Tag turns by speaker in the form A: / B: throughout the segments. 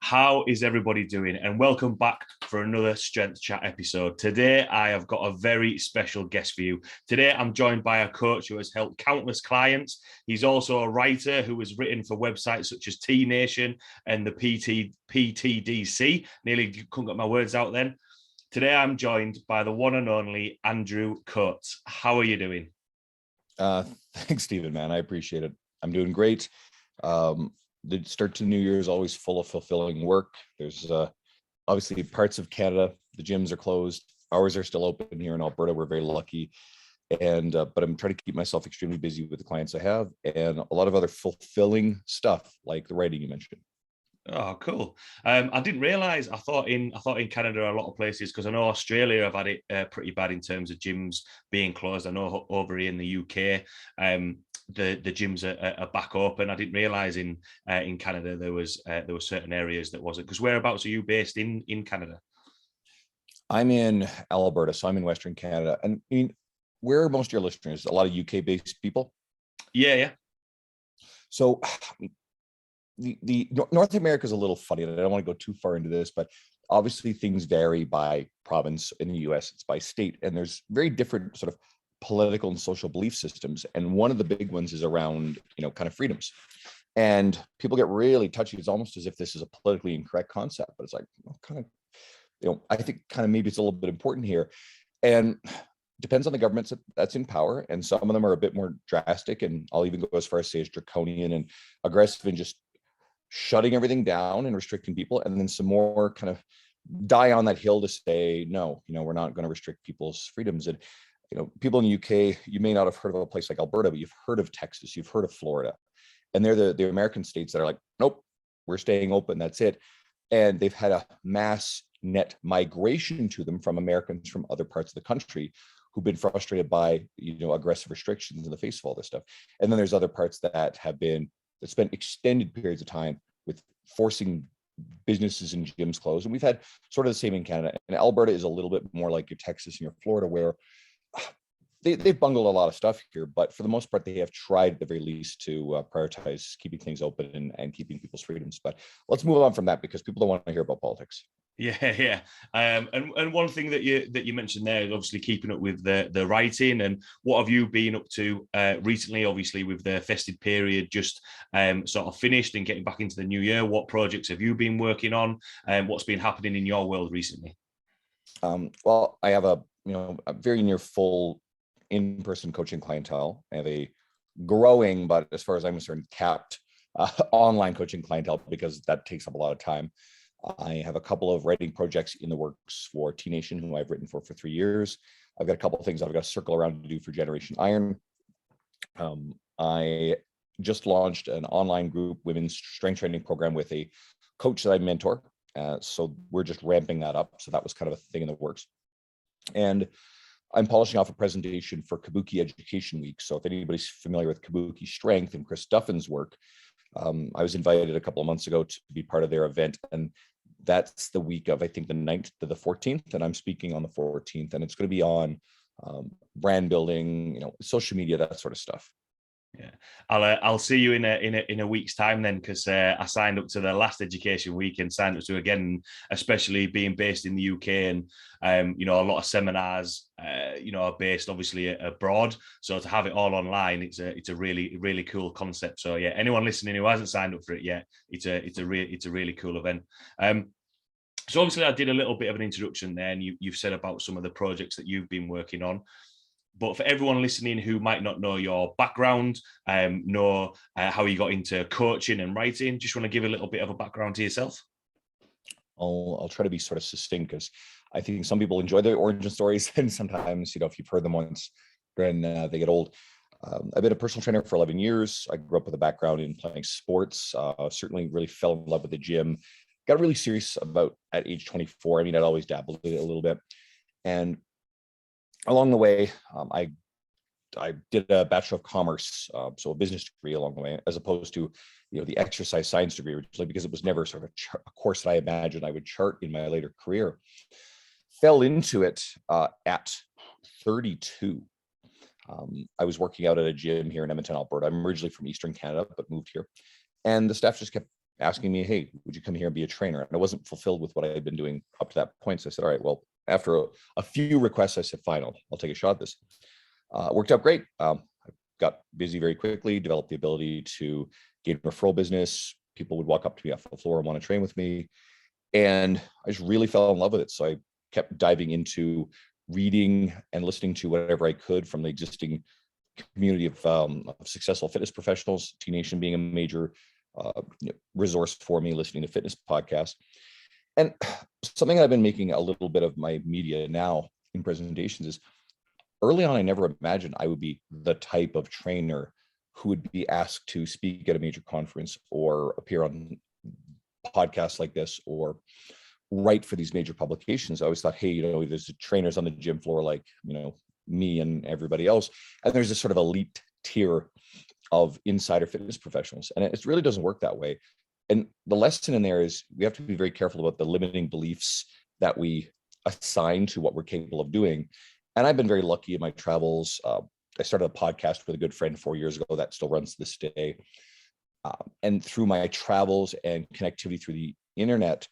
A: How is everybody doing? And welcome back for another Strength Chat episode. Today, I have got a very special guest for you. Today, I'm joined by a coach who has helped countless clients. He's also a writer who has written for websites such as T Nation and the PTDC. Nearly couldn't get my words out then. Today, I'm joined by the one and only Andrew Coates. How are you doing?
B: Thanks, Stephen, man. I appreciate it. I'm doing great. The start to the new year is always full of fulfilling work. There's obviously parts of Canada, the gyms are closed. Ours are still open here in Alberta. We're very lucky. And but I'm trying to keep myself extremely busy with the clients I have and a lot of other fulfilling stuff like the writing you mentioned.
A: Oh, cool. I didn't realize. I thought in Canada, a lot of places, because I know Australia have had it pretty bad in terms of gyms being closed. I know over here in the UK, the gyms are back open. I didn't realize in Canada there were certain areas that wasn't. Because whereabouts are you based in Canada?
B: I'm in Alberta, so I'm in Western Canada. And I mean, where are most of your listeners? A lot of UK-based people?
A: Yeah.
B: So the North America is a little funny, and I don't want to go too far into this, but obviously things vary by province. In the US, it's by state, and there's very different sort of political and social belief systems. And one of the big ones is around, kind of freedoms. And people get really touchy. It's almost as if this is a politically incorrect concept, but it's like, I think kind of maybe it's a little bit important here. And depends on the governments that's in power. And some of them are a bit more drastic. And I'll even go as far as say as draconian and aggressive and just shutting everything down and restricting people. And then some more kind of die on that hill to say, no, we're not going to restrict people's freedoms. And, people in the UK, you may not have heard of a place like Alberta, but you've heard of Texas, you've heard of Florida. And they're the American states that are like, nope, we're staying open. That's it. And they've had a mass net migration to them from Americans from other parts of the country who've been frustrated by, aggressive restrictions in the face of all this stuff. And then there's other parts that spent extended periods of time with forcing businesses and gyms closed. And we've had sort of the same in Canada. And Alberta is a little bit more like your Texas and your Florida, where they've bungled a lot of stuff here, but for the most part, they have tried at the very least to prioritize keeping things open and keeping people's freedoms. But let's move on from that because people don't want to hear about politics.
A: Yeah. And one thing that you mentioned there is obviously keeping up with the writing. And what have you been up to recently? Obviously, with the festive period just sort of finished and getting back into the new year, what projects have you been working on? And what's been happening in your world recently?
B: Well, I have a very near full in-person coaching clientele. I have a growing, but as far as I'm concerned, capped online coaching clientele because that takes up a lot of time. I have a couple of writing projects in the works for T Nation, who I've written for 3 years. I've got a couple of things I've got to circle around to do for Generation Iron. I just launched an online group women's strength training program with a coach that I mentor. So we're just ramping that up. So that was kind of a thing in the works. And I'm polishing off a presentation for Kabuki Education Week. So if anybody's familiar with Kabuki Strength and Chris Duffin's work, I was invited a couple of months ago to be part of their event. And that's the week of, I think, the 9th to the 14th. And I'm speaking on the 14th. And it's going to be on brand building, social media, that sort of stuff.
A: Yeah, I'll see you in a week's time then, because I signed up to the last education week and signed up to again, especially being based in the UK and a lot of seminars are based obviously abroad. So to have it all online, it's a really cool concept. So yeah, anyone listening who hasn't signed up for it yet, it's a really cool event. So obviously I did a little bit of an introduction there, and you've said about some of the projects that you've been working on. But for everyone listening who might not know your background, know how you got into coaching and writing, just want to give a little bit of a background to yourself?
B: I'll try to be sort of succinct because I think some people enjoy the origin stories, and sometimes, if you've heard them once, then they get old. I've been a personal trainer for 11 years. I grew up with a background in playing sports, certainly really fell in love with the gym, got really serious about at age 24. I mean, I'd always dabbled in it a little bit. And along the way, I did a Bachelor of Commerce, so a business degree along the way, as opposed to, the exercise science degree, originally, because it was never sort of a course that I imagined I would chart in my later career. Fell into it at 32. I was working out at a gym here in Edmonton, Alberta. I'm originally from Eastern Canada, but moved here. And the staff just kept asking me, hey, would you come here and be a trainer? And I wasn't fulfilled with what I had been doing up to that point. So I said, all right, well, after a few requests, I said, fine, I'll take a shot at this. It worked out great. I got busy very quickly, developed the ability to gain referral business. People would walk up to me off the floor and want to train with me. And I just really fell in love with it. So I kept diving into reading and listening to whatever I could from the existing community of successful fitness professionals, T Nation being a major resource for me, listening to fitness podcasts. And something I've been making a little bit of my media now in presentations is, early on, I never imagined I would be the type of trainer who would be asked to speak at a major conference or appear on podcasts like this or write for these major publications. I always thought, hey, there's trainers on the gym floor like, me and everybody else. And there's this sort of elite tier of insider fitness professionals. And it really doesn't work that way. And the lesson in there is we have to be very careful about the limiting beliefs that we assign to what we're capable of doing. And I've been very lucky in my travels. I started a podcast with a good friend 4 years ago that still runs to this day. And through my travels and connectivity through the internet,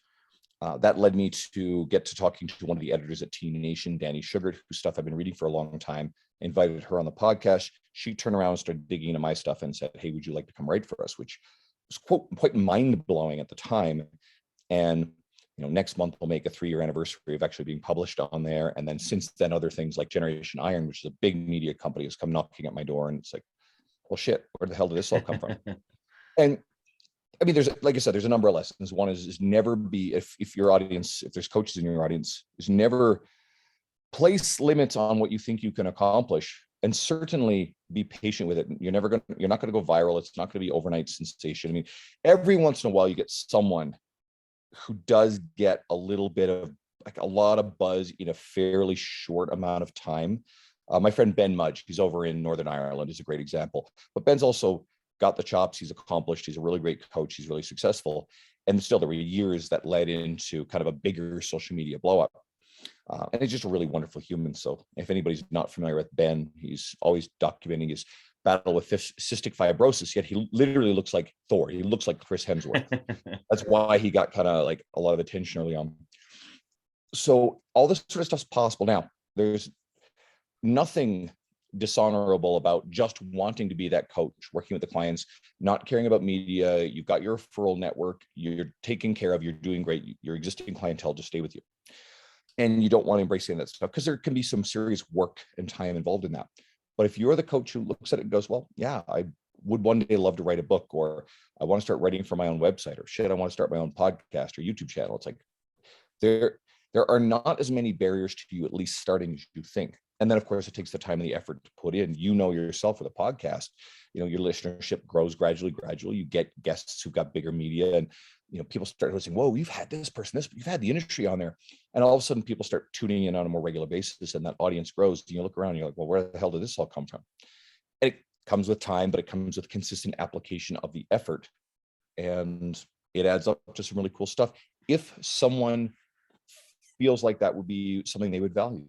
B: that led me to get to talking to one of the editors at T Nation, Danny Sugart, whose stuff I've been reading for a long time. I invited her on the podcast. She turned around and started digging into my stuff and said, hey, would you like to come write for us? Which was quite mind-blowing at the time. And next month we'll make a 3-year anniversary of actually being published on there. And then since then, other things like Generation Iron, which is a big media company, has come knocking at my door. And it's like, well, shit, where the hell did this all come from? And I mean, like I said, there's a number of lessons. One is never be, if your audience, if there's coaches in your audience, is never place limits on what you think you can accomplish, and certainly be patient with it. You're not going to go viral. It's not going to be overnight sensation. I mean, every once in a while you get someone who does get a little bit of like a lot of buzz in a fairly short amount of time. My friend Ben Mudge, he's over in Northern Ireland, is a great example. But Ben's also got the chops. He's accomplished. He's a really great coach. He's really successful. And still, there were years that led into kind of a bigger social media blow up. And he's just a really wonderful human. So if anybody's not familiar with Ben, he's always documenting his battle with cystic fibrosis, yet he literally looks like Thor. He looks like Chris Hemsworth. That's why he got kind of like a lot of attention early on. So all this sort of stuff's possible now. There's nothing dishonorable about just wanting to be that coach, working with the clients, not caring about media. You've got your referral network, you're taken care of, you're doing great. Your existing clientele just stay with you. And you don't want to embrace any of that stuff because there can be some serious work and time involved in that. But if you're the coach who looks at it and goes, well, yeah, I would one day love to write a book, or I want to start writing for my own website, or shit, I want to start my own podcast or YouTube channel. It's like there are not as many barriers to you at least starting as you think. And then, of course, it takes the time and the effort to put in. Yourself with a podcast, your listenership grows gradually. You get guests who've got bigger media, and people start saying, whoa, you've had this person, you've had the industry on there. And all of a sudden people start tuning in on a more regular basis, and that audience grows. And you look around and you're like, well, where the hell did this all come from? And it comes with time, but it comes with consistent application of the effort. And it adds up to some really cool stuff. If someone feels like that would be something they would value.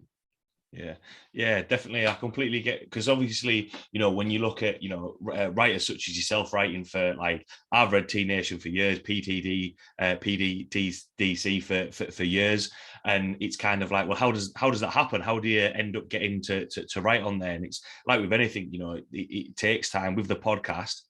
A: Yeah, definitely. I completely get, because obviously, when you look at, writers such as yourself writing for, like, I've read T Nation for years, PTD, PDDC for years. And it's kind of like, well, how does that happen? How do you end up getting to write on there? And it's like with anything, it takes time. With the podcast,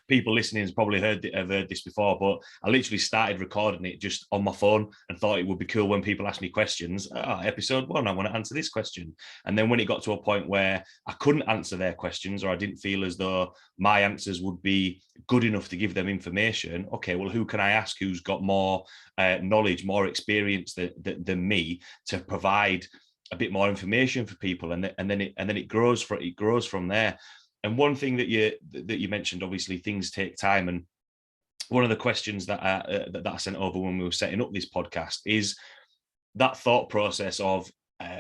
A: people listening has probably have heard this before, but I literally started recording it just on my phone and thought it would be cool when people ask me questions. Episode 1, I want to answer this question. And then when it got to a point where I couldn't answer their questions, or I didn't feel as though my answers would be good enough to give them information, okay, well, who can I ask who's got more knowledge, more experience than me to provide a bit more information for people? And then it grows from there. And one thing that you mentioned, obviously things take time. And one of the questions that I sent over when we were setting up this podcast is that thought process of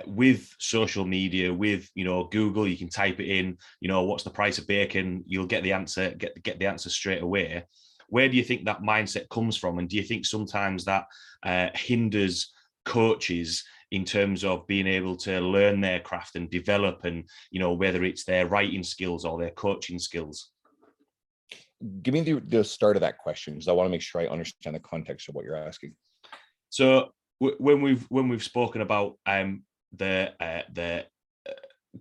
A: with social media, with Google, you can type it in, what's the price of bacon? You'll get the answer, get the answer straight away. Where do you think that mindset comes from? And do you think sometimes that hinders coaches in terms of being able to learn their craft and develop, and whether it's their writing skills or their coaching skills?
B: give me the start of that question, because I want to make sure I understand the context of what you're asking.
A: So when we've spoken about the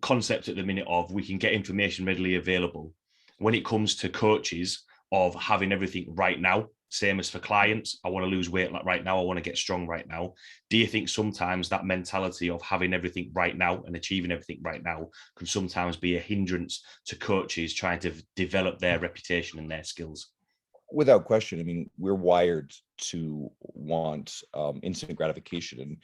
A: concept at the minute of we can get information readily available, when it comes to coaches of having everything right now, same as for clients, I want to lose weight like right now, I want to get strong right now. Do you think sometimes that mentality of having everything right now and achieving everything right now can sometimes be a hindrance to coaches trying to develop their reputation and their skills?
B: Without question. I mean, we're wired to want instant gratification. And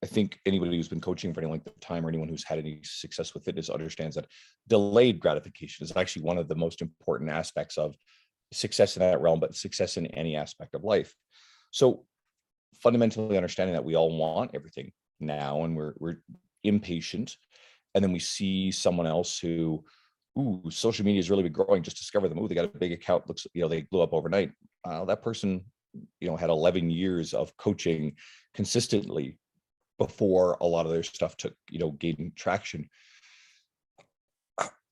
B: I think anybody who's been coaching for any length of time, or anyone who's had any success with fitness, understands that delayed gratification is actually one of the most important aspects of success in that realm, but success in any aspect of life. So fundamentally understanding that we all want everything now, and we're impatient, and then we see someone else who, social media has really been growing, just discover them. They got a big account, looks, they blew up overnight. That person, had 11 years of coaching consistently before a lot of their stuff took, gaining traction.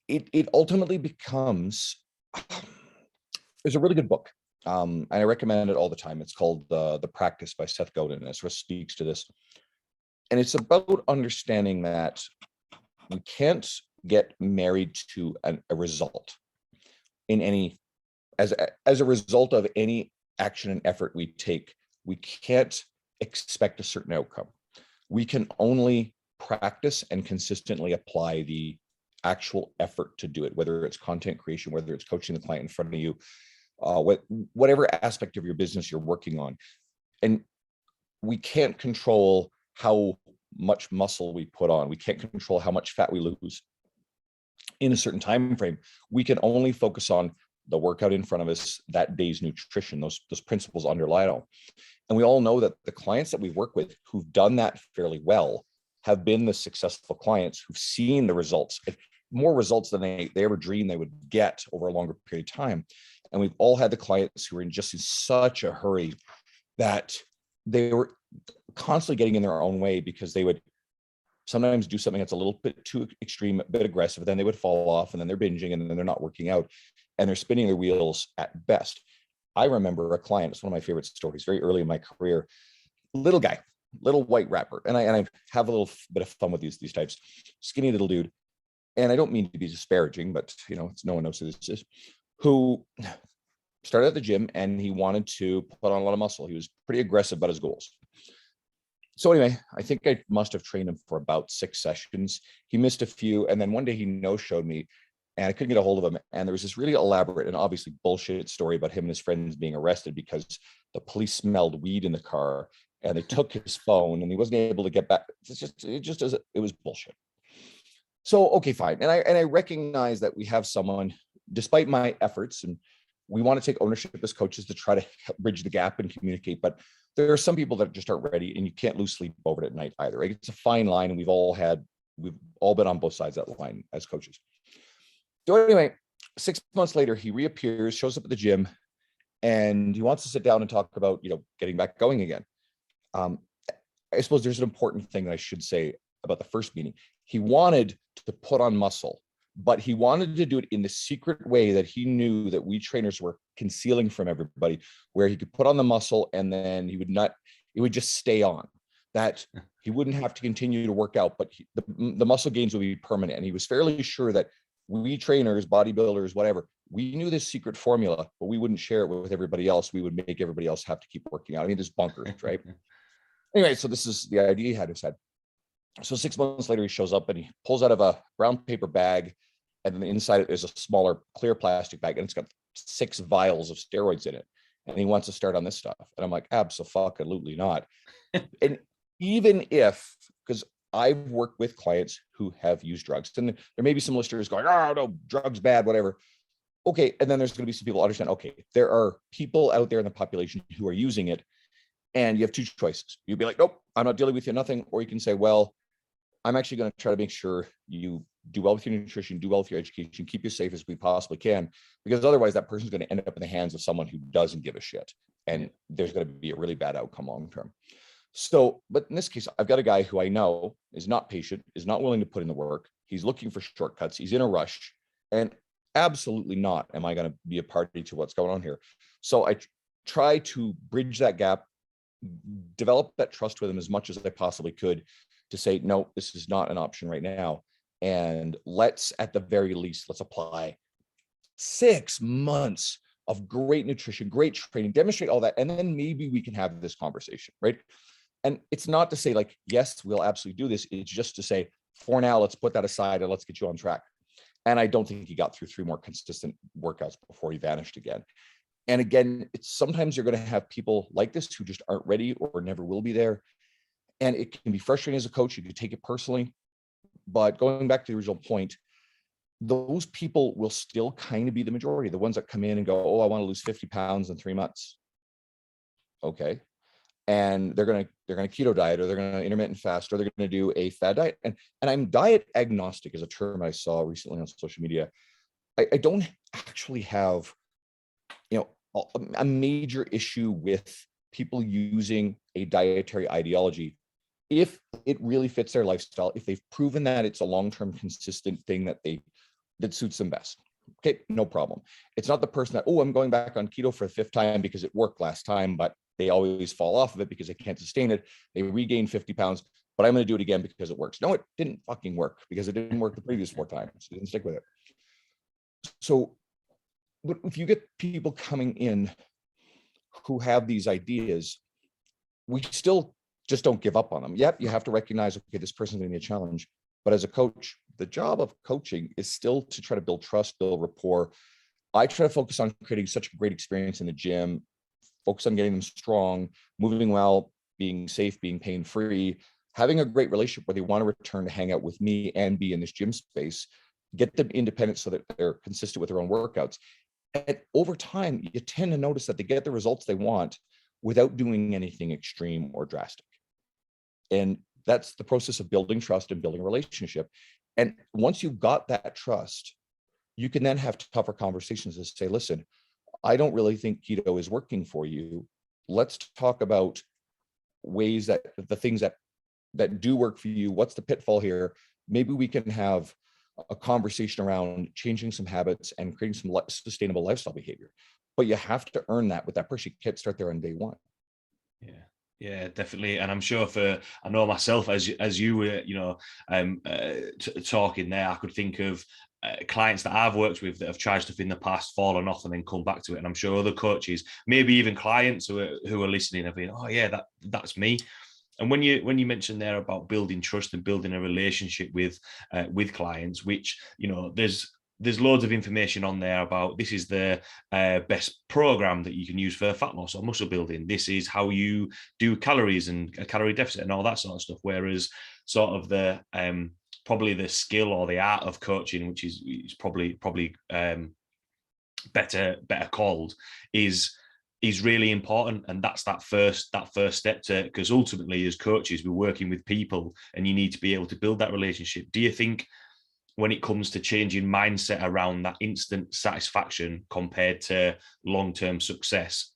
B: It ultimately becomes, there's a really good book, and I recommend it all the time. It's called The Practice by Seth Godin, and it sort of speaks to this. And it's about understanding that we can't get married to a result in any, as a result of any action and effort we take. We can't expect a certain outcome. We can only practice and consistently apply the actual effort to do it, whether it's content creation, whether it's coaching the client in front of you, whatever aspect of your business you're working on. And we can't control how much muscle we put on. We can't control how much fat we lose in a certain time frame. We can only focus on the workout in front of us, that day's nutrition. Those principles underlie it all. And we all know that the clients that we work with who've done that fairly well have been the successful clients who've seen the results, more results than they ever dreamed they would get over a longer period of time. And we've all had the clients who were in such a hurry that they were constantly getting in their own way, because they would sometimes do something that's a little bit too extreme, a bit aggressive, then they would fall off, and then they're binging, and then they're not working out, and they're spinning their wheels at best. I remember a client, it's one of my favorite stories, very early in my career, little guy, little white rapper. And I have a little bit of fun with these types, skinny little dude. And I don't mean to be disparaging, but no one knows who this is, who started at the gym, and he wanted to put on a lot of muscle. He was pretty aggressive about his goals. So anyway, I think I must have trained him for about 6 sessions. He missed a few. And then one day he no-showed me, and I couldn't get a hold of him. And there was this really elaborate and obviously bullshit story about him and his friends being arrested because the police smelled weed in the car, and they took his phone, and he wasn't able to get back. It was bullshit. So, okay, fine. And I recognize that we have someone, despite my efforts, and we want to take ownership as coaches to try to help bridge the gap and communicate, but there are some people that just aren't ready, and you can't lose sleep over it at night either. Right? It's a fine line, and we've all been on both sides of that line as coaches. So anyway, 6 months later, he reappears, shows up at the gym, and he wants to sit down and talk about, getting back going again. I suppose there's an important thing that I should say about the first meeting. He wanted to put on muscle, but he wanted to do it in the secret way that he knew that we trainers were concealing from everybody, where he could put on the muscle, and then it would just stay on, that he wouldn't have to continue to work out, but the muscle gains would be permanent. And he was fairly sure that we trainers, bodybuilders, whatever, we knew this secret formula, but we wouldn't share it with everybody else. We would make everybody else have to keep working out. I mean, this bonkers, right? Anyway, so this is the idea he had in his head. So 6 months later, he shows up, and he pulls out of a brown paper bag, and then inside it is a smaller clear plastic bag, and it's got 6 vials of steroids in it. And he wants to start on this stuff. And I'm like, absolutely not. And even if, because I've worked with clients who have used drugs, and there may be some listeners going, oh no, drugs bad, whatever. Okay. And then there's going to be some people who understand, okay, there are people out there in the population who are using it, and you have 2 choices. You'd be like, nope, I'm not dealing with you, nothing. Or you can say, well, I'm actually going to try to make sure you do well with your nutrition, do well with your education, keep you safe as we possibly can, because otherwise that person's going to end up in the hands of someone who doesn't give a shit. And there's going to be a really bad outcome long-term. So, but in this case, I've got a guy who I know is not patient, is not willing to put in the work. He's looking for shortcuts. He's in a rush. And Absolutely not am I going to be a party to what's going on here. So I try to bridge that gap, develop that trust with them as much as I possibly could, to say, no, this is not an option right now. And let's, at the very least, let's apply 6 months of great nutrition, great training, demonstrate all that. And then maybe we can have this conversation, right? And it's not to say like, yes, we'll absolutely do this. It's just to say, for now, let's put that aside and let's get you on track. And I don't think he got through 3 more consistent workouts before he vanished again. And again, it's sometimes you're going to have people like this who just aren't ready or never will be there. And it can be frustrating as a coach. You can take it personally. But going back to the original point, those people will still kind of be the majority, the ones that come in and go, oh, I want to lose 50 pounds in 3 months. Okay. And they're going to keto diet, or they're going to intermittent fast, or they're going to do a fad diet. And I'm diet agnostic is a term I saw recently on social media. I don't actually have, a major issue with people using a dietary ideology if it really fits their lifestyle, if they've proven that it's a long-term consistent thing that suits them best. Okay, no problem. It's not the person that, oh, I'm going back on keto for the 5th time because it worked last time, but they always fall off of it because they can't sustain it. They regain 50 pounds, but I'm going to do it again because it works. No, it didn't fucking work because it didn't work the previous 4 times. So didn't stick with it. So, but if you get people coming in who have these ideas, we still just don't give up on them. Yep, you have to recognize, okay, this person's going to be a challenge. But as a coach, the job of coaching is still to try to build trust, build rapport. I try to focus on creating such a great experience in the gym, focus on getting them strong, moving well, being safe, being pain-free, having a great relationship where they want to return to hang out with me and be in this gym space, get them independent so that they're consistent with their own workouts. And over time, you tend to notice that they get the results they want without doing anything extreme or drastic. And that's the process of building trust and building a relationship. And once you've got that trust, you can then have tougher conversations and say, listen, I don't really think keto is working for you. Let's talk about ways that the things that do work for you. What's the pitfall here? Maybe we can have a conversation around changing some habits and creating some sustainable lifestyle behavior. But you have to earn that with that person. You can't start there on day one.
A: Yeah, definitely. And I'm sure I know myself, as you were, talking there, I could think of clients that I've worked with that have tried stuff in the past, fallen off, and then come back to it. And I'm sure other coaches, maybe even clients who are listening, have been, oh yeah, that's me. And when you mentioned there about building trust and building a relationship with clients, which, there's loads of information on there about this is the best program that you can use for fat loss or muscle building. This is how you do calories and a calorie deficit and all that sort of stuff. Whereas sort of the probably the skill or the art of coaching, which is probably better called, is really important. And that's that first step to, because ultimately as coaches, we're working with people and you need to be able to build that relationship. Do you think when it comes to changing mindset around that instant satisfaction compared to long-term success,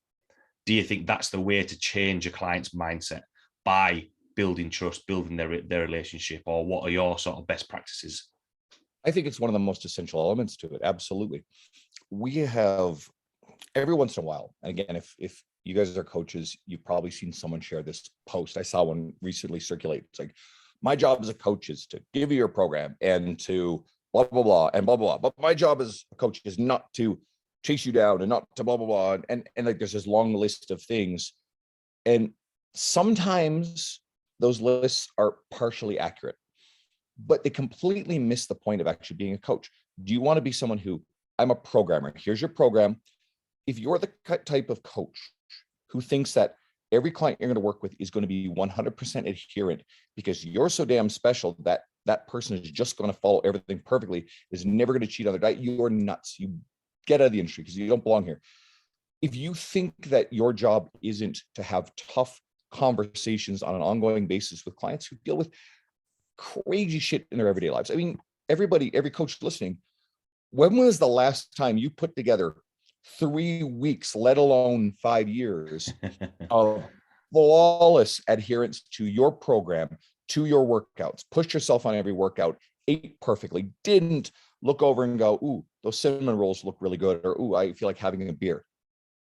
A: do you think that's the way to change a client's mindset, by building trust, building their relationship? Or what are your sort of best practices?
B: I think it's one of the most essential elements to it. Absolutely. We have every once in a while, and again, if you guys are coaches, you've probably seen someone share this post. I saw one recently circulate. It's like, my job as a coach is to give you your program and to blah, blah, blah, and blah, blah, blah. But my job as a coach is not to chase you down and not to blah, blah, blah. And like, there's this long list of things. And sometimes those lists are partially accurate, but they completely miss the point of actually being a coach. Do you want to be someone who, I'm a programmer, here's your program. If you're the type of coach who thinks that every client you're going to work with is going to be 100% adherent because you're so damn special that that person is just going to follow everything perfectly, is never going to cheat on their diet, you're nuts. You get out of the industry because you don't belong here. If you think that your job isn't to have tough conversations on an ongoing basis with clients who deal with crazy shit in their everyday lives. I mean, every coach listening, when was the last time you put together 3 weeks, let alone 5 years of flawless adherence to your program, to your workouts, push yourself on every workout, ate perfectly, didn't look over and go, ooh, those cinnamon rolls look really good, or ooh, I feel like having a beer.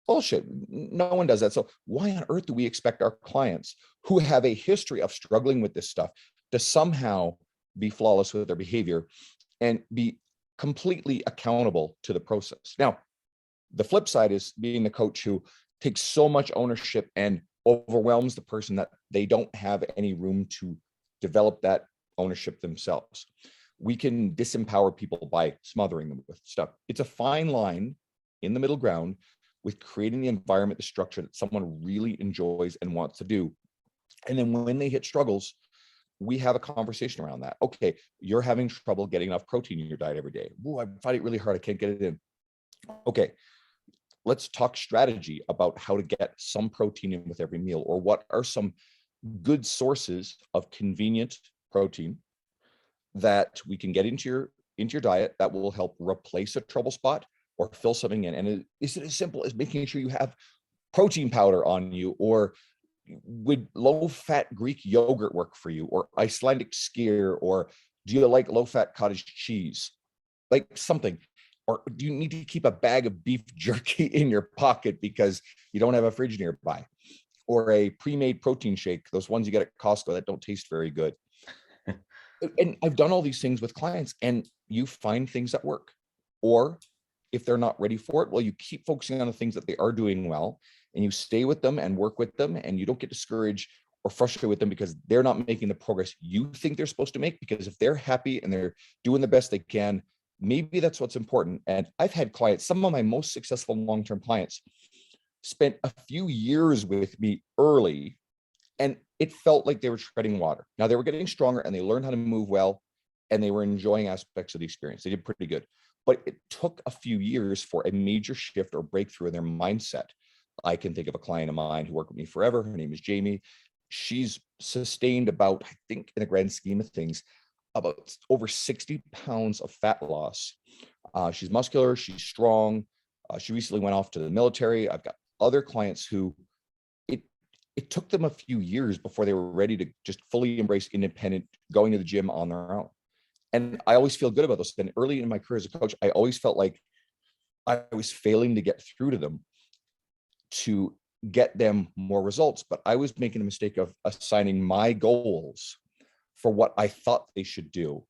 B: Bullshit. No one does that. So why on earth do we expect our clients who have a history of struggling with this stuff to somehow be flawless with their behavior and be completely accountable to the process? Now, the flip side is being the coach who takes so much ownership and overwhelms the person that they don't have any room to develop that ownership themselves. We can disempower people by smothering them with stuff. It's a fine line in the middle ground with creating the environment, the structure that someone really enjoys and wants to do. And then when they hit struggles, we have a conversation around that. Okay, you're having trouble getting enough protein in your diet every day. Ooh, I find it really hard. I can't get it in. Okay, let's talk strategy about how to get some protein in with every meal, or what are some good sources of convenient protein that we can get into your diet that will help replace a trouble spot or fill something in. And is it as simple as making sure you have protein powder on you, or would low-fat Greek yogurt work for you, or Icelandic skyr, or do you like low-fat cottage cheese? Like something. Or do you need to keep a bag of beef jerky in your pocket because you don't have a fridge nearby? Or a pre-made protein shake, those ones you get at Costco that don't taste very good. And I've done all these things with clients, and you find things that work. Or if they're not ready for it, well, you keep focusing on the things that they are doing well, and you stay with them and work with them, and you don't get discouraged or frustrated with them because they're not making the progress you think they're supposed to make. Because if they're happy and they're doing the best they can, maybe that's what's important. And I've had clients, some of my most successful long-term clients spent a few years with me early, and it felt like they were treading water. Now they were getting stronger and they learned how to move well, and they were enjoying aspects of the experience. They did pretty good, but it took a few years for a major shift or breakthrough in their mindset. I can think of a client of mine who worked with me forever. Her name is Jamie. She's sustained about, I think in the grand scheme of things, about over 60 pounds of fat loss. She's muscular, she's strong. She recently went off to the military. I've got other clients who it took them a few years before they were ready to just fully embrace independent, going to the gym on their own. And I always feel good about this. And early in my career as a coach, I always felt like I was failing to get through to them to get them more results. But I was making a mistake of assigning my goals for what I thought they should do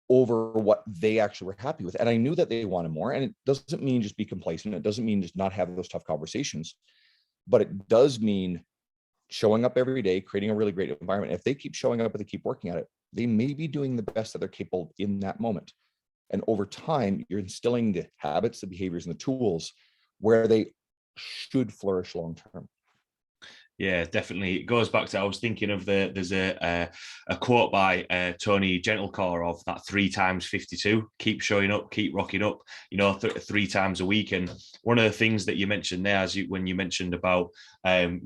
B: over what they actually were happy with. And I knew that they wanted more. And it doesn't mean just be complacent. It doesn't mean just not have those tough conversations, but it does mean showing up every day, creating a really great environment. If they keep showing up and they keep working at it, they may be doing the best that they're capable of in that moment. And over time, you're instilling the habits, the behaviors, and the tools where they should flourish long term.
A: Yeah, definitely. It goes back to, I was thinking of there's a quote by Tony Gentlecore of that 3 times 52, keep showing up, keep rocking up, 3 times a week. And one of the things that you mentioned there, when you mentioned about, having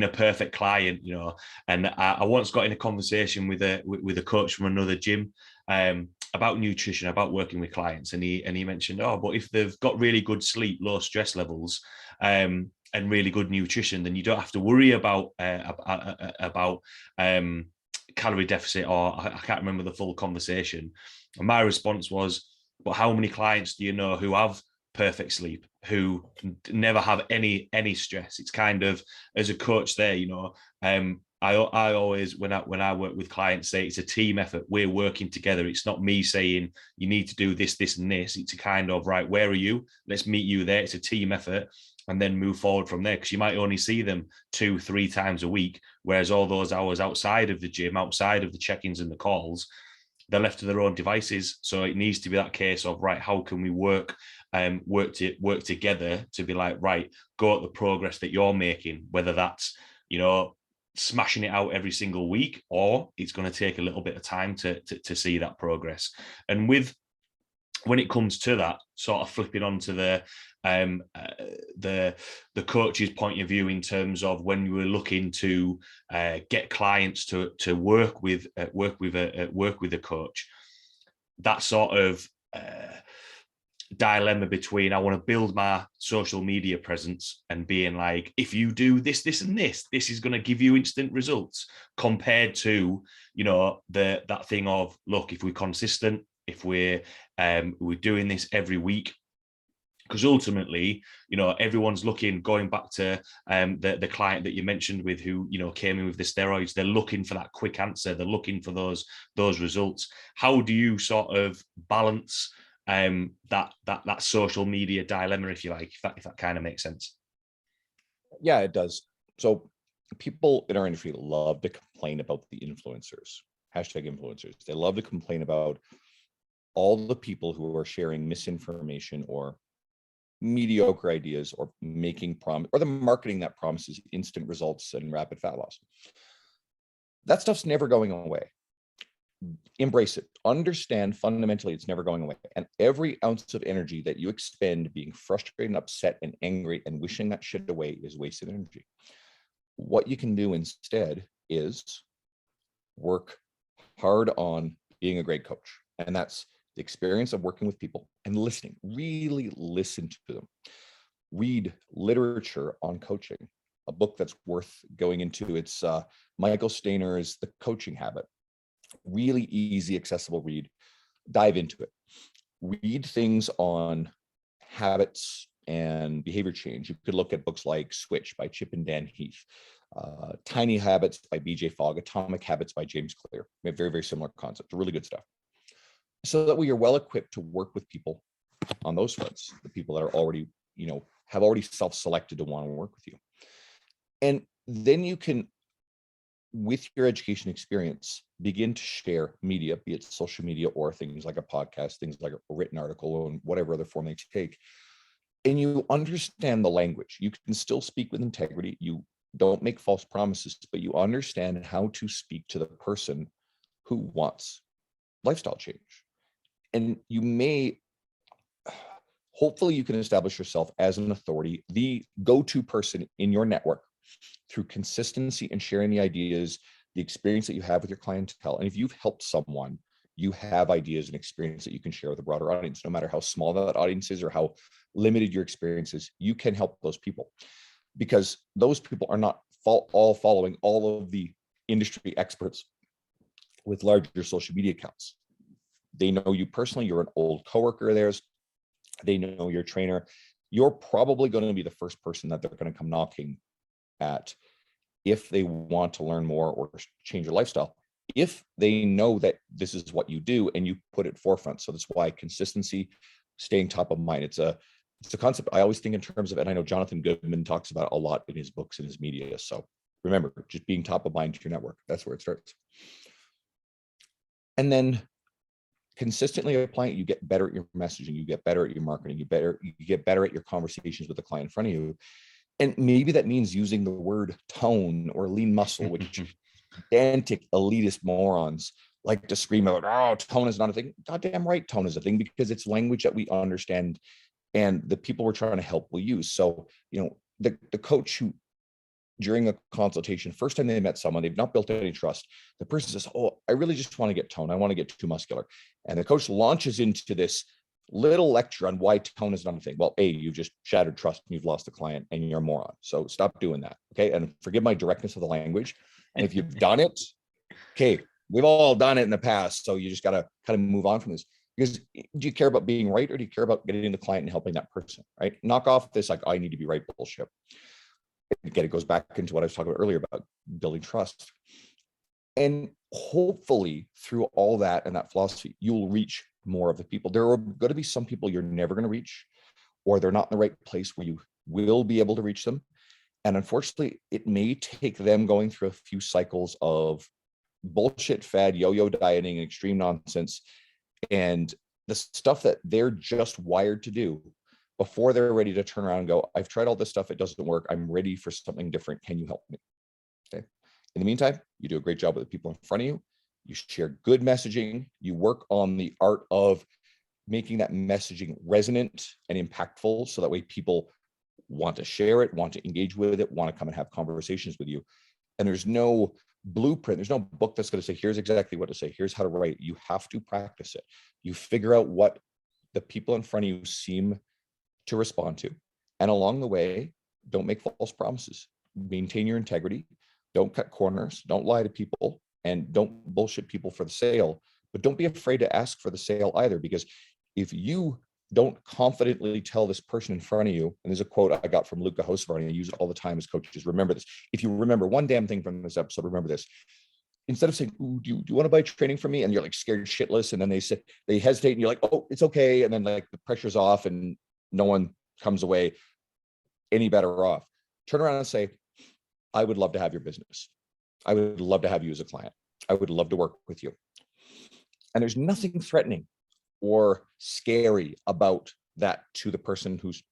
A: a perfect client, and I once got in a conversation with a coach from another gym, about nutrition, about working with clients. And he mentioned, but if they've got really good sleep, low stress levels, and really good nutrition, then you don't have to worry about calorie deficit, or I can't remember the full conversation. And my response was, but how many clients do you know who have perfect sleep, who never have any stress? It's kind of, as a coach there, I always, when I work with clients, say it's a team effort. We're working together. It's not me saying you need to do this, this, and this. It's a kind of, right, where are you? Let's meet you there. It's a team effort, and then move forward from there. Because you might only see them 2-3 times a week, whereas all those hours outside of the gym, outside of the check-ins and the calls, they're left to their own devices. So it needs to be that case of, right, how can we work together to be like, right, go at the progress that you're making, whether that's, smashing it out every single week, or it's going to take a little bit of time to see that progress. And when it comes to that, sort of flipping onto the coach's point of view, in terms of when you were looking to get clients to work with a coach, that sort of dilemma between I want to build my social media presence and being like, if you do this, this, and this is going to give you instant results, compared to, you know, that thing of, look, if we're consistent, if we're doing this every week, because ultimately, you know, everyone's looking, going back to the client that you mentioned with, who, you know, came in with the steroids, they're looking for that quick answer, they're looking for those results. How do you sort of balance that social media dilemma, if you like, if that kind of makes sense?
B: Yeah, it does. So people in our industry love to complain about the influencers, #influencers. They love to complain about all the people who are sharing misinformation or mediocre ideas, or making promise, or the marketing that promises instant results and rapid fat loss. That stuff's never going away. Embrace it. Understand fundamentally it's never going away. And every ounce of energy that you expend being frustrated and upset and angry and wishing that shit away is wasted energy. What you can do instead is work hard on being a great coach. And that's the experience of working with people and listening. Really listen to them. Read literature on coaching, a book that's worth going into. It's Michael Stainer's The Coaching Habit. Really easy, accessible read. Dive into it. Read things on habits and behavior change. You could look at books like Switch by Chip and Dan Heath, Tiny Habits by BJ Fogg, Atomic Habits by James Clear. We have very, very similar concepts. Really good stuff. So that we are well equipped to work with people on those fronts, the people that are already, you know, have already self-selected to want to work with you. And then you can, with your education experience, begin to share media, be it social media or things like a podcast, things like a written article, and whatever other form they take. And you understand the language. You can still speak with integrity. You don't make false promises, but you understand how to speak to the person who wants lifestyle change. And you may, hopefully you can establish yourself as an authority, the go-to person in your network, through consistency and sharing the ideas, the experience that you have with your clientele. And if you've helped someone, you have ideas and experience that you can share with a broader audience. No matter how small that audience is or how limited your experience is, you can help those people, because those people are not all following all of the industry experts with larger social media accounts. They know you personally. You're an old coworker of theirs. They know your trainer. You're probably going to be the first person that they're going to come knocking at if they want to learn more or change your lifestyle, if they know that this is what you do and you put it forefront. So that's why consistency, staying top of mind. It's a concept I always think in terms of, and I know Jonathan Goodman talks about it a lot in his books and his media. So remember, just being top of mind to your network. That's where it starts. And then consistently applying it, you get better at your messaging, you get better at your marketing, you get better at your conversations with the client in front of you. And maybe that means using the word tone or lean muscle, which pedantic elitist morons like to scream out, oh, tone is not a thing. Goddamn right, tone is a thing, because it's language that we understand and the people we're trying to help will use. So, you know, the coach who, during a consultation, first time they met someone, they've not built any trust, the person says, oh, I really just want to get tone. I want to get too muscular. And the coach launches into this little lecture on why tone is not a thing. Well, A, you've just shattered trust and you've lost the client and you're a moron. So stop doing that. Okay. And forgive my directness of the language. And if you've done it, okay, we've all done it in the past. So you just got to kind of move on from this. Because do you care about being right, or do you care about getting the client and helping that person, right? Knock off this, like, I need to be right bullshit. Again, it goes back into what I was talking about earlier about building trust. And hopefully through all that and that philosophy, you'll reach more of the people. There are going to be some people you're never going to reach, or they're not in the right place where you will be able to reach them. And unfortunately, it may take them going through a few cycles of bullshit fad, yo-yo dieting, and extreme nonsense, and the stuff that they're just wired to do before they're ready to turn around and go, I've tried all this stuff, it doesn't work, I'm ready for something different, can you help me? Okay. In the meantime, you do a great job with the people in front of you. You share good messaging. You work on the art of making that messaging resonant and impactful, so that way people want to share it, want to engage with it, want to come and have conversations with you. And there's no blueprint. There's no book that's going to say, here's exactly what to say. Here's how to write it. You have to practice it. You figure out what the people in front of you seem to respond to. And along the way, don't make false promises. Maintain your integrity. Don't cut corners. Don't lie to people, and don't bullshit people for the sale. But don't be afraid to ask for the sale either, because if you don't confidently tell this person in front of you, and there's a quote I got from Luca Hocevar, and I use it all the time as coaches. Remember this. If you remember one damn thing from this episode, remember this. Instead of saying, "Ooh, do you want to buy training from me?" and you're like scared shitless, and then they hesitate, and you're like, "Oh, it's okay," and then like the pressure's off, and no one comes away any better off. Turn around and say, "I would love to have your business. I would love to have you as a client. I would love to work with you." And there's nothing threatening or scary about that to the person who's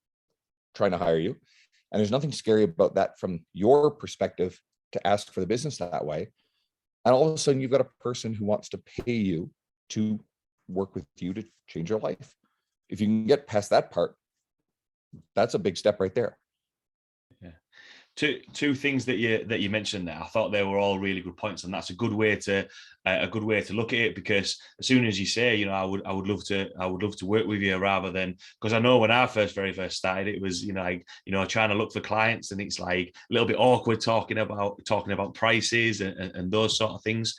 B: trying to hire you. And there's nothing scary about that from your perspective to ask for the business that way. And all of a sudden, you've got a person who wants to pay you to work with you to change your life. If you can get past that part, that's a big step right there.
A: Yeah. Two things that you mentioned there, I thought they were all really good points, and that's a good way to look at it. Because as soon as you say, I would love to work with you, rather than, because I know when I very first started, it was trying to look for clients, and it's like a little bit awkward talking about prices and those sort of things.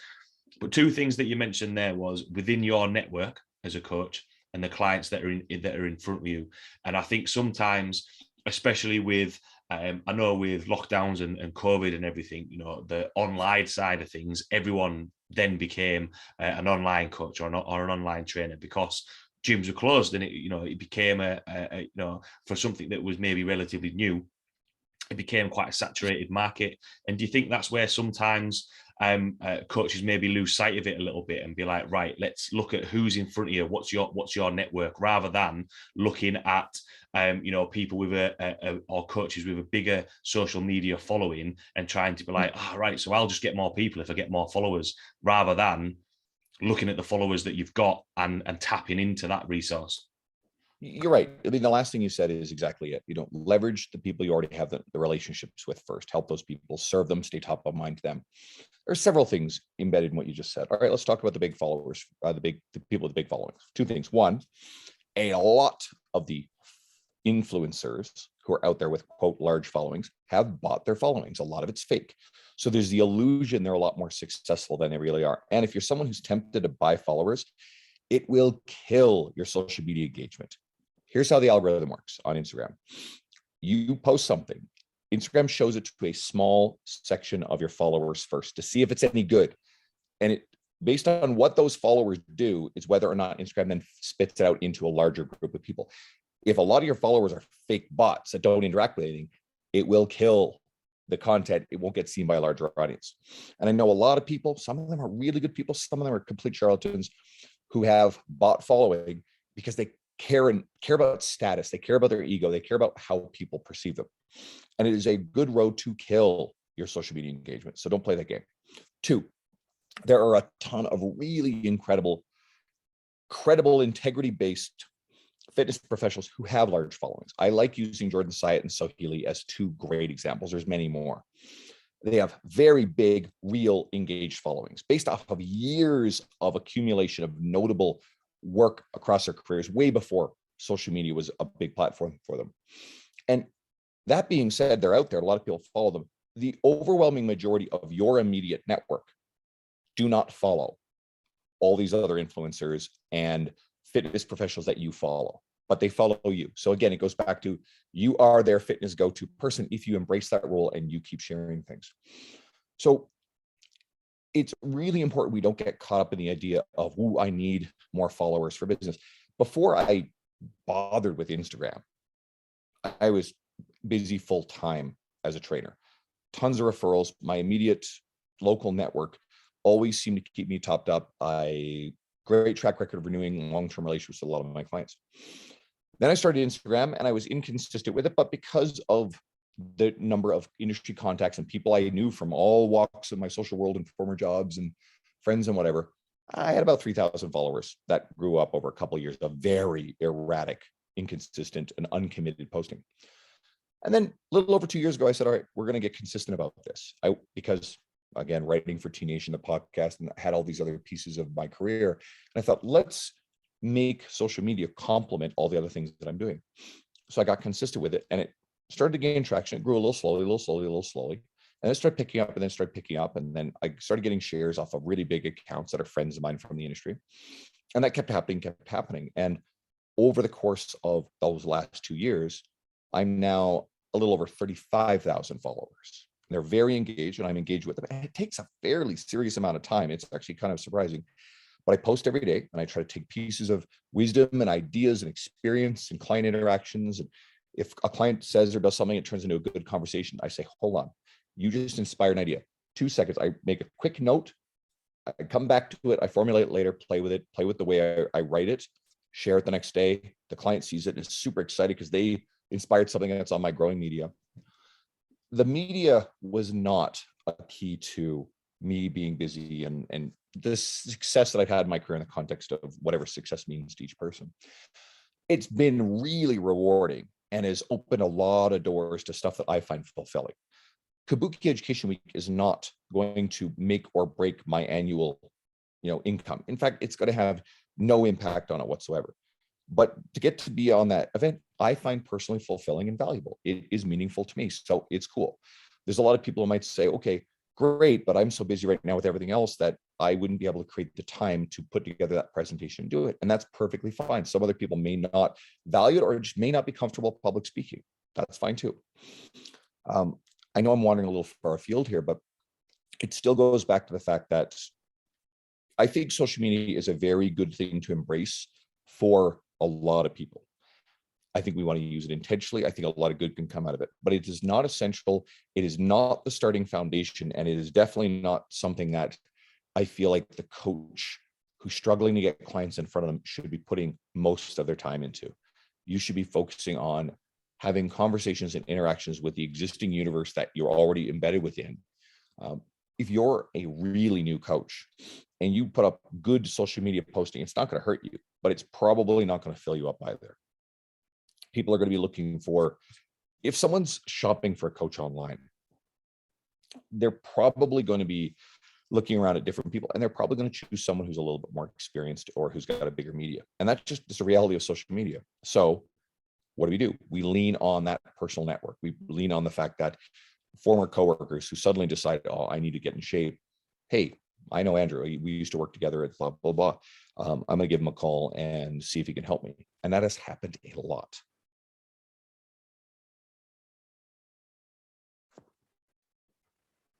A: But two things that you mentioned there was within your network as a coach and the clients that are in front of you. And I think sometimes, especially with I know with lockdowns and COVID and everything, the online side of things, everyone then became an online coach or an online trainer, because gyms were closed, and it became for something that was maybe relatively new, it became quite a saturated market. And do you think that's where sometimes coaches maybe lose sight of it a little bit and be like, right, let's look at who's in front of you, what's your network, rather than looking at people with or coaches with a bigger social media following and trying to be like, right, so I'll just get more people if I get more followers, rather than looking at the followers that you've got and tapping into that resource?
B: You're right. I mean, the last thing you said is exactly it. Leverage the people you already have the relationships with first. Help those people, serve them, stay top of mind to them. There are several things embedded in what you just said. All right, let's talk about the big followers, the people with the big followings. Two things. One, a lot of the influencers who are out there with, quote, large followings have bought their followings. A lot of it's fake. So there's the illusion they're a lot more successful than they really are. And if you're someone who's tempted to buy followers, it will kill your social media engagement. Here's how the algorithm works on Instagram. You post something. Instagram shows it to a small section of your followers first to see if it's any good. And it, based on what those followers do, is whether or not Instagram then spits it out into a larger group of people. If a lot of your followers are fake bots that don't interact with anything, it will kill the content. It won't get seen by a larger audience. And I know a lot of people, some of them are really good people, some of them are complete charlatans who have bot following because they care about status. They care about their ego. They care about how people perceive them. And it is a good road to kill your social media engagement. So don't play that game. Two, there are a ton of really incredible, credible, integrity-based fitness professionals who have large followings. I like using Jordan Syatt and Soheili as two great examples. There's many more. They have very big, real engaged followings based off of years of accumulation of notable work across their careers, way before social media was a big platform for them. And that being said, they're out there. A lot of people follow them. The overwhelming majority of your immediate network do not follow all these other influencers and fitness professionals that you follow, but they follow you. So again, it goes back to, you are their fitness go-to person if you embrace that role and you keep sharing things. So it's really important we don't get caught up in the idea of, "Ooh, I need more followers for business." Before I bothered with Instagram, I was busy full time as a trainer. Tons of referrals. My immediate local network always seemed to keep me topped up. Great track record of renewing long-term relationships with a lot of my clients. Then I started Instagram and I was inconsistent with it, but because of the number of industry contacts and people I knew from all walks of my social world and former jobs and friends and whatever, I had about 3,000 followers. That grew up over a couple of years of very erratic, inconsistent, and uncommitted posting. And then a little over 2 years ago, I said, all right, we're going to get consistent about this. Because again, writing for T Nation, the podcast, and I had all these other pieces of my career. And I thought, let's make social media complement all the other things that I'm doing. So I got consistent with it, and it started to gain traction. It grew a little slowly, a little slowly, a little slowly. And then started picking up, and then started picking up. And then I started getting shares off of really big accounts that are friends of mine from the industry. And that kept happening, kept happening. And over the course of those last 2 years, I'm now a little over 35,000 followers. And they're very engaged, and I'm engaged with them. And it takes a fairly serious amount of time. It's actually kind of surprising. But I post every day, and I try to take pieces of wisdom and ideas and experience and client interactions. And if a client says or does something, it turns into a good conversation. I say, hold on, you just inspired an idea. 2 seconds. I make a quick note. I come back to it. I formulate it later, play with it, play with the way I write it, share it the next day. The client sees it and is super excited because they inspired something that's on my growing media. The media was not a key to me being busy and the success that I've had in my career in the context of whatever success means to each person. It's been really rewarding and has opened a lot of doors to stuff that I find fulfilling. Kabuki Education Week is not going to make or break my annual, income. In fact, it's going to have no impact on it whatsoever. But to get to be on that event, I find personally fulfilling and valuable. It is meaningful to me, so it's cool. There's a lot of people who might say, okay, great, but I'm so busy right now with everything else that I wouldn't be able to create the time to put together that presentation and do it. And that's perfectly fine. Some other people may not value it or just may not be comfortable public speaking. That's fine too. I know I'm wandering a little far afield here, but it still goes back to the fact that I think social media is a very good thing to embrace for a lot of people. I think we want to use it intentionally. I think a lot of good can come out of it, but it is not essential. It is not the starting foundation, and it is definitely not something that I feel like the coach who's struggling to get clients in front of them should be putting most of their time into. You should be focusing on having conversations and interactions with the existing universe that you're already embedded within. If you're a really new coach and you put up good social media posting, it's not going to hurt you, but it's probably not going to fill you up either. People are going to be looking for, if someone's shopping for a coach online, they're probably going to be looking around at different people, and they're probably going to choose someone who's a little bit more experienced or who's got a bigger media. And that's just the reality of social media. So what do? We lean on that personal network. We lean on the fact that former coworkers who suddenly decide, oh, I need to get in shape. Hey, I know Andrew, we used to work together at blah, blah, blah. I'm going to give him a call and see if he can help me. And that has happened a lot.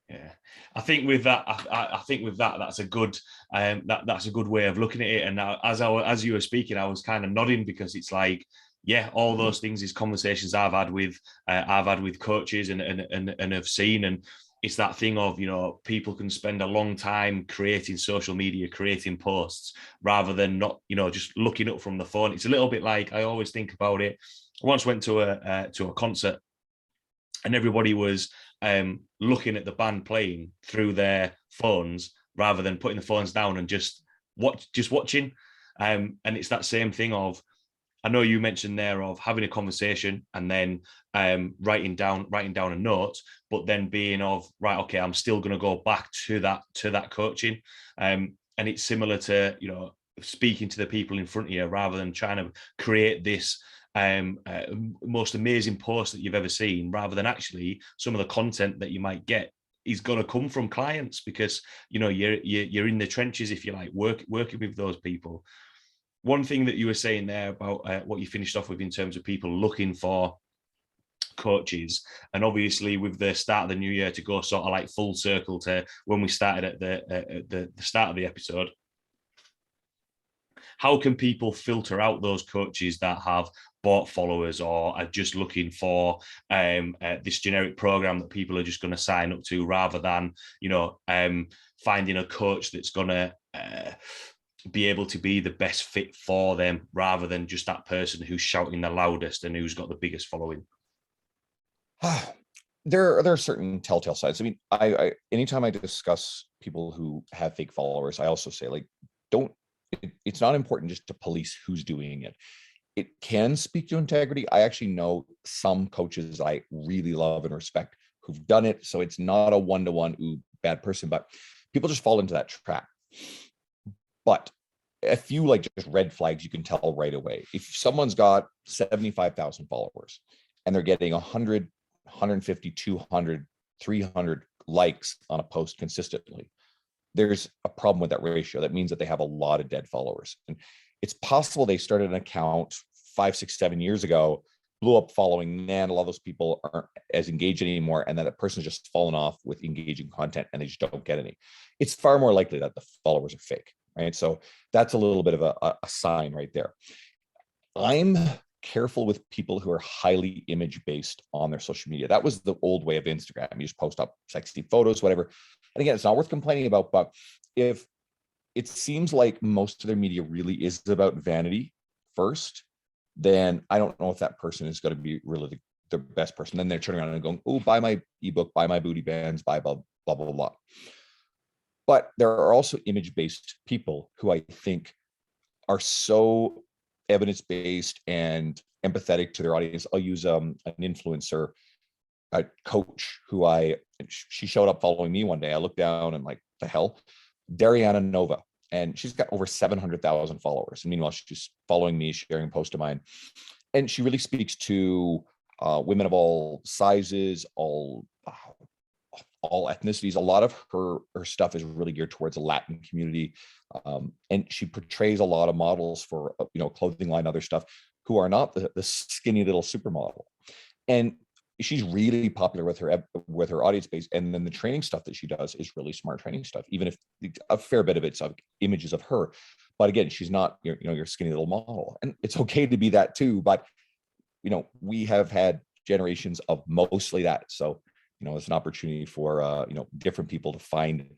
A: Yeah, I think with that, I think with that, that's a good, that's a good way of looking at it. And now, as you were speaking, I was kind of nodding because it's like, yeah, all those things is conversations I've had with coaches and have seen, and it's that thing of, people can spend a long time creating social media, creating posts rather than not, just looking up from the phone. It's a little bit like, I always think about it. I once went to a concert, and everybody was looking at the band playing through their phones rather than putting the phones down and just watching. And it's that same thing of, I know you mentioned there of having a conversation and then writing down a note, but then being of, right, okay, I'm still going to go back to that coaching. And it's similar to, speaking to the people in front of you rather than trying to create this most amazing post that you've ever seen, rather than actually some of the content that you might get is going to come from clients, because you're in the trenches, if you like, working with those people. One thing that you were saying there about what you finished off with in terms of people looking for coaches, and obviously with the start of the new year to go sort of like full circle to when we started at the start of the episode, how can people filter out those coaches that have bought followers or are just looking for this generic program that people are just going to sign up to, rather than finding a coach that's going to be able to be the best fit for them, rather than just that person who's shouting the loudest and who's got the biggest following?
B: There are certain telltale signs. I mean, I anytime I discuss people who have fake followers, I also say, like, it's not important just to police who's doing it. It can speak to integrity. I actually know some coaches I really love and respect who've done it. So it's not a one-to-one, ooh, bad person, but people just fall into that trap. But a few like just red flags you can tell right away. If someone's got 75,000 followers and they're getting 100, 150, 200, 300 likes on a post consistently, there's a problem with that ratio. That means that they have a lot of dead followers. And it's possible they started an account 5, 6, 7 years ago, blew up following, and a lot of those people aren't as engaged anymore, and then that person's just fallen off with engaging content and they just don't get any. It's far more likely that the followers are fake, right? So that's a little bit of a sign right there. I'm careful with people who are highly image based on their social media. That was the old way of Instagram. You just post up sexy photos, whatever. And again, it's not worth complaining about, but if it seems like most of their media really is about vanity first, then I don't know if that person is going to be really the best person. Then they're turning around and going, oh, buy my ebook, buy my booty bands, buy blah, blah, blah, blah. But there are also image-based people who I think are so evidence-based and empathetic to their audience. I'll use an influencer, a coach who she showed up following me one day. I looked down and like, the hell? Dariana Nova. And she's got over 700,000 followers. And meanwhile, she's following me, sharing a post of mine. And she really speaks to women of all sizes, all ethnicities. A lot of her stuff is really geared towards the Latin community. And she portrays a lot of models for, clothing line, other stuff, who are not the skinny little supermodel. And she's really popular with her audience base. And then the training stuff that she does is really smart training stuff, even if a fair bit of it's of images of her. But again, she's not your skinny little model. And it's okay to be that too. But, we have had generations of mostly that. So, it's an opportunity for, different people to find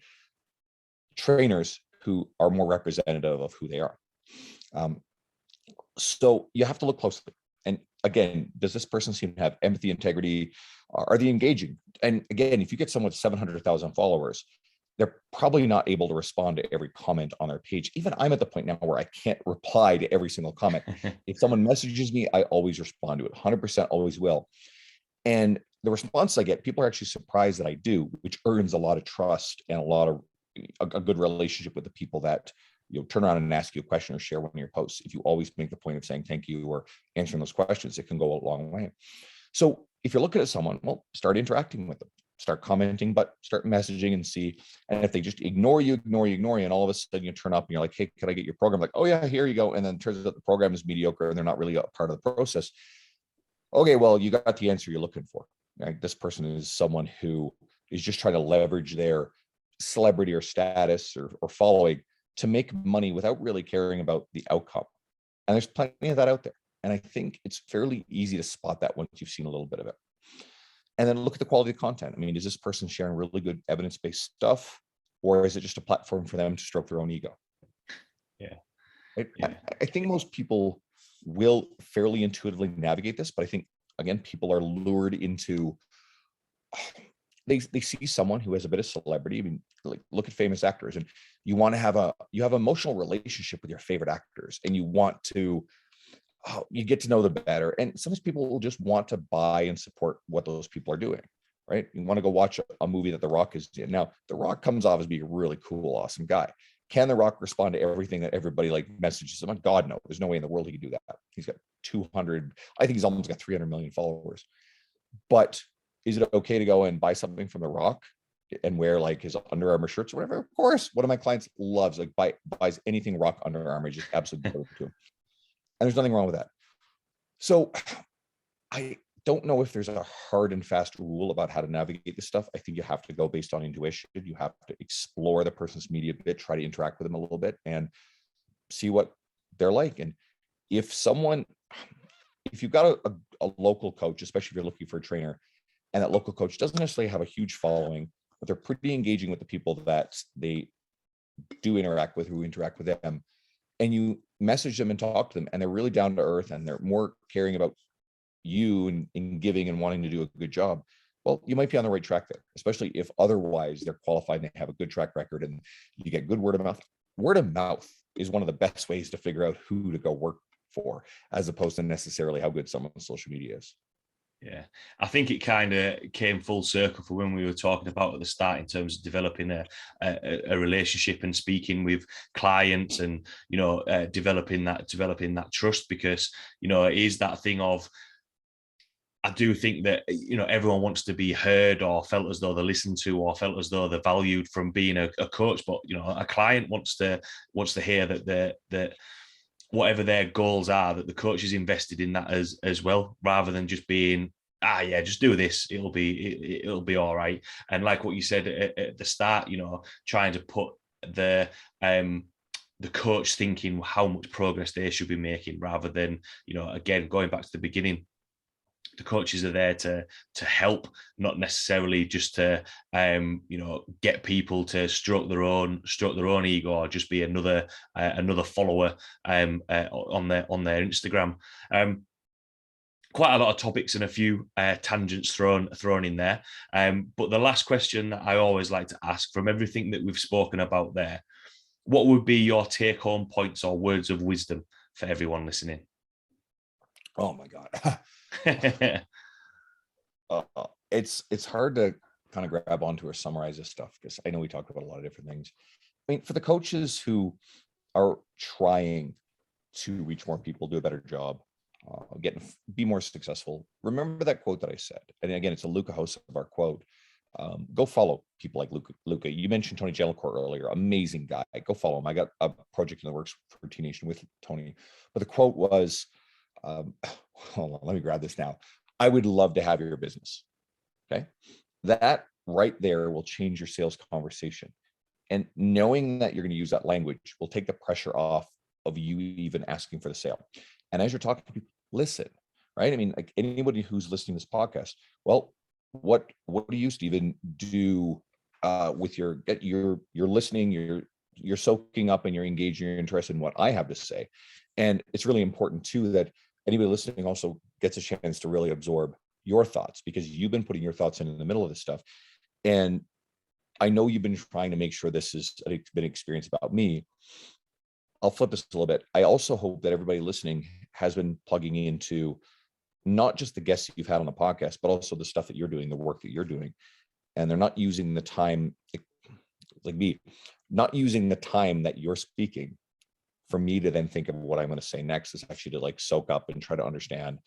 B: trainers who are more representative of who they are. So you have to look closely. And again, does this person seem to have empathy, integrity? Are they engaging? And again, if you get someone with 700,000 followers, they're probably not able to respond to every comment on their page. Even I'm at the point now where I can't reply to every single comment. If someone messages me, I always respond to it, 100% always will. And the response I get, people are actually surprised that I do, which earns a lot of trust and a good relationship with the people that turn around and ask you a question or share one of your posts. If you always make the point of saying thank you or answering those questions, it can go a long way. So if you're looking at someone, well, start interacting with them, start commenting, but start messaging and see. And if they just ignore you, and all of a sudden you turn up and you're like, hey, can I get your program? Like, oh yeah, here you go. And then it turns out the program is mediocre and they're not really a part of the process. Okay, well, you got the answer you're looking for. Right? This person is someone who is just trying to leverage their celebrity or status or following to make money without really caring about the outcome. And there's plenty of that out there. And I think it's fairly easy to spot that once you've seen a little bit of it. And then look at the quality of content. I mean, is this person sharing really good evidence-based stuff, or is it just a platform for them to stroke their own ego?
A: Yeah.
B: I think most people will fairly intuitively navigate this, but I think, again, people are lured into, they see someone who has a bit of celebrity. I mean, like, look at famous actors, and you want to have you have an emotional relationship with your favorite actors, and you want to, you get to know them better. And sometimes people will just want to buy and support what those people are doing, right? You want to go watch a movie that The Rock is in. Now, The Rock comes off as being a really cool, awesome guy. Can The Rock respond to everything that everybody messages him? God, no. There's no way in the world he could do that. He's got 200, I think he's almost got 300 million followers. But is it okay to go and buy something from The Rock and wear his Under Armour shirts or whatever? Of course. One of my clients loves, buys anything Rock Under Armour, just absolutely go to him. And there's nothing wrong with that. So I don't know if there's a hard and fast rule about how to navigate this stuff. I think you have to go based on intuition. You have to explore the person's media a bit, try to interact with them a little bit and see what they're like. And if you've got a local coach, especially if you're looking for a trainer, and that local coach doesn't necessarily have a huge following, but they're pretty engaging with the people that they do interact with, who interact with them, and you message them and talk to them, and they're really down to earth and they're more caring about you and in giving and wanting to do a good job, well, you might be on the right track there, especially if otherwise they're qualified and they have a good track record and you get good word of mouth. Word of mouth is one of the best ways to figure out who to go work for, as opposed to necessarily how good someone's social media is.
A: Yeah, I think it kind of came full circle for when we were talking about at the start in terms of developing a relationship and speaking with clients, and developing that trust, because it is that thing of, I do think that everyone wants to be heard or felt as though they're listened to or felt as though they're valued from being a coach, but a client wants to hear that whatever their goals are, that the coach is invested in that as well, rather than just being, yeah, just do this, it'll be all right. And like what you said at the start, trying to put the coach thinking how much progress they should be making, rather than, again, going back to the beginning, the coaches are there to help, not necessarily just to get people to stroke their own ego, or just be another follower on their Instagram. Quite a lot of topics and a few tangents thrown in there. But the last question that I always like to ask, from everything that we've spoken about there, what would be your take-home points or words of wisdom for everyone listening?
B: Oh my God. It's hard to kind of grab onto or summarize this stuff, because I know we talked about a lot of different things. I mean, for the coaches who are trying to reach more people, do a better job, be more successful, remember that quote that I said. And again, it's a Luca host of our quote. Go follow people like Luca. You mentioned Tony Jellicoe earlier, amazing guy. Go follow him. I got a project in the works for T Nation with Tony. But the quote was, hold on, let me grab this now. I would love to have your business. Okay. That right there will change your sales conversation. And knowing that you're going to use that language will take the pressure off of you even asking for the sale. And as you're talking to people, listen, right? I mean, like anybody who's listening to this podcast, well, what do you, Stephen, do with your listening, you're soaking up and you're engaging, you're interested in what I have to say. And it's really important too that anybody listening also gets a chance to really absorb your thoughts, because you've been putting your thoughts in the middle of this stuff. And I know you've been trying to make sure this has been an experience about me. I'll flip this a little bit. I also hope that everybody listening has been plugging into not just the guests you've had on the podcast, but also the stuff that you're doing, the work that you're doing. And they're not using the time, like me, not using the time that you're speaking for me to then think of what I'm going to say next. Is actually to like soak up and try to understand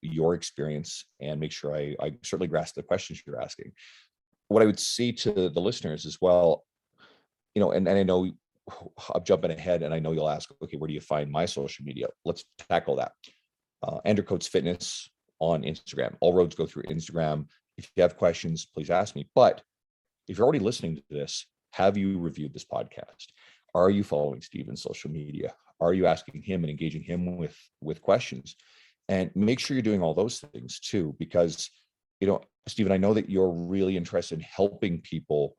B: your experience and make sure I certainly grasp the questions you're asking. What I would say to the listeners as well, and I know I'm jumping ahead, and I know you'll ask, okay, where do you find my social media? Let's tackle that. Andrew Coates Fitness on Instagram. All roads go through Instagram. If you have questions, please ask me. But if you're already listening to this, have you reviewed this podcast? Are you following Stephen's social media? Are you asking him and engaging him with questions? And make sure you're doing all those things too, because, Stephen, I know that you're really interested in helping people.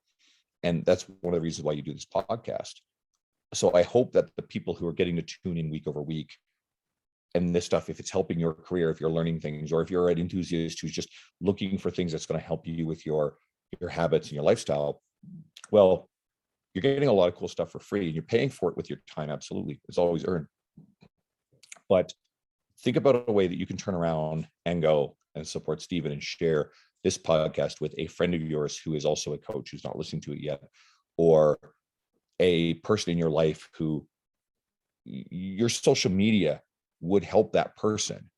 B: And that's one of the reasons why you do this podcast. So I hope that the people who are getting to tune in week over week, and this stuff, if it's helping your career, if you're learning things, or if you're an enthusiast who's just looking for things that's going to help you with your habits and your lifestyle, well, you're getting a lot of cool stuff for free, and you're paying for it with your time. Absolutely. It's always earned. But think about a way that you can turn around and go and support Stephen and share this podcast with a friend of yours who is also a coach who's not listening to it yet, or a person in your life who your social media would help that person.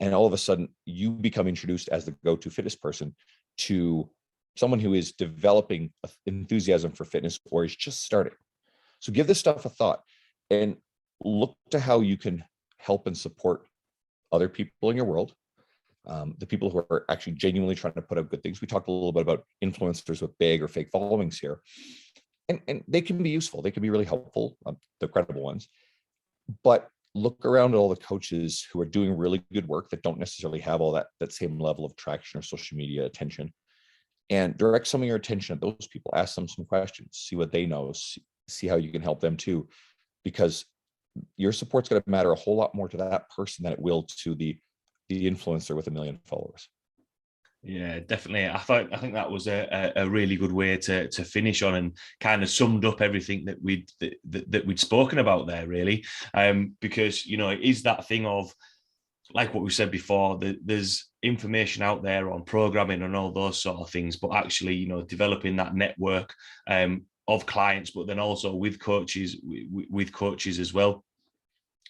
B: And all of a sudden you become introduced as the go-to fitness person to someone who is developing enthusiasm for fitness or is just starting. So give this stuff a thought and look to how you can help and support other people in your world. The people who are actually genuinely trying to put out good things. We talked a little bit about influencers with big or fake followings here. And they can be useful. They can be really helpful, the credible ones. But look around at all the coaches who are doing really good work that don't necessarily have all that same level of traction or social media attention, and direct some of your attention at those people. Ask them some questions, see what they know, see how you can help them too, because your support's going to matter a whole lot more to that person than it will to the influencer with 1 million followers.
A: Yeah, definitely. I think that was a really good way to finish on, and kind of summed up everything that we'd spoken about there, really. Because it is that thing of, like what we said before, information out there on programming and all those sort of things, but actually, you know, developing that network of clients, but then also with coaches, with coaches as well,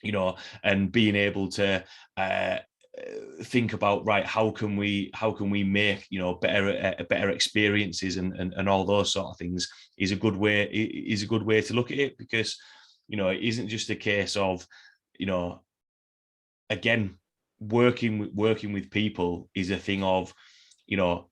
A: you know, and being able to think about, right, how can we make, you know, better experiences and all those sort of things is a good way to look at it, because, you know, it isn't just a case of, you know, again, working with people is a thing of, you know,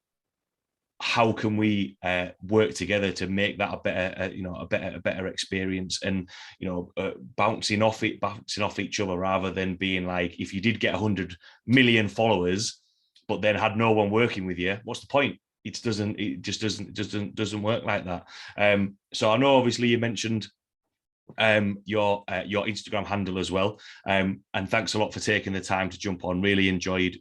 A: how can we work together to make that a better, you know, a better experience, and, you know, bouncing off each other, rather than being like, if you did get 100 million followers, but then had no one working with you, what's the point? It just doesn't work like that. So I know obviously you mentioned your Instagram handle as well, and thanks a lot for taking the time to jump on. Really enjoyed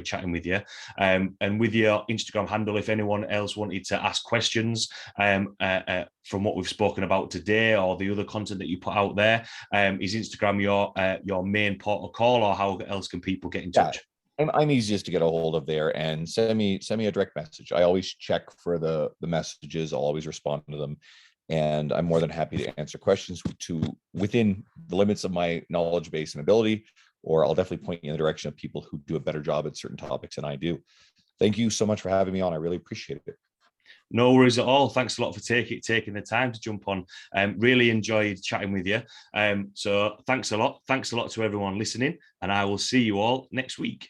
A: chatting with you, and with your Instagram handle, if anyone else wanted to ask questions from what we've spoken about today or the other content that you put out there, is Instagram your main port of call, or how else can people get in touch?
B: I'm easiest to get a hold of there, and send me a direct message. I always check for the messages. I'll always respond to them, and I'm more than happy to answer questions within the limits of my knowledge base and ability, or I'll definitely point you in the direction of people who do a better job at certain topics than I do. Thank you so much for having me on. I really appreciate it.
A: No worries at all. Thanks a lot for taking the time to jump on. Really enjoyed chatting with you. So thanks a lot. Thanks a lot to everyone listening, and I will see you all next week.